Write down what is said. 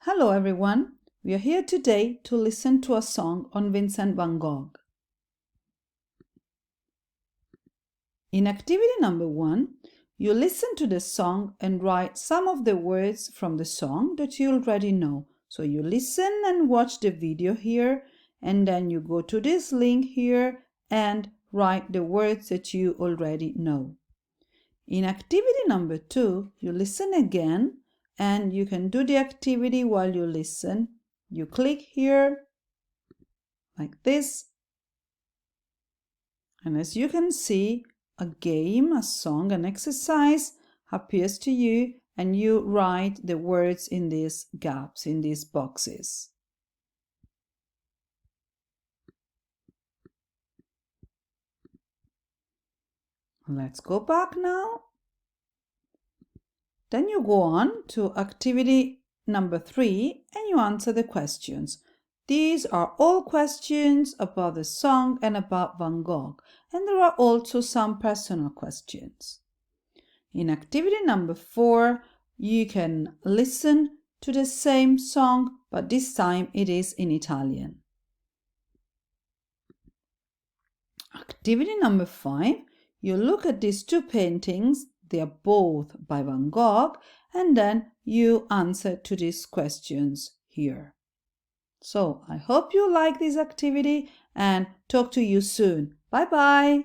Hello everyone, we are here today to listen to a song on Vincent van Gogh. In activity number 1, you listen to the song and write some of the words from the song that you already know. So you listen and watch the video here, and then you go to this link here and write the words that you already know. In activity number 2, you listen again and you can do the activity while you listen. You click here like this, and as you can see, a game, a song, an exercise appears to you, and you write the words in these gaps, in these boxes. Let's go back now. Then you go on to activity number 3 and you answer the questions. These are all questions about the song and about Van Gogh, and there are also some personal questions. In activity number 4, you can listen to the same song, but this time it is in Italian. Activity number 5, you look at these two paintings. They are both by Van Gogh, and then you answer to these questions here. So I hope you like this activity and talk to you soon. Bye bye.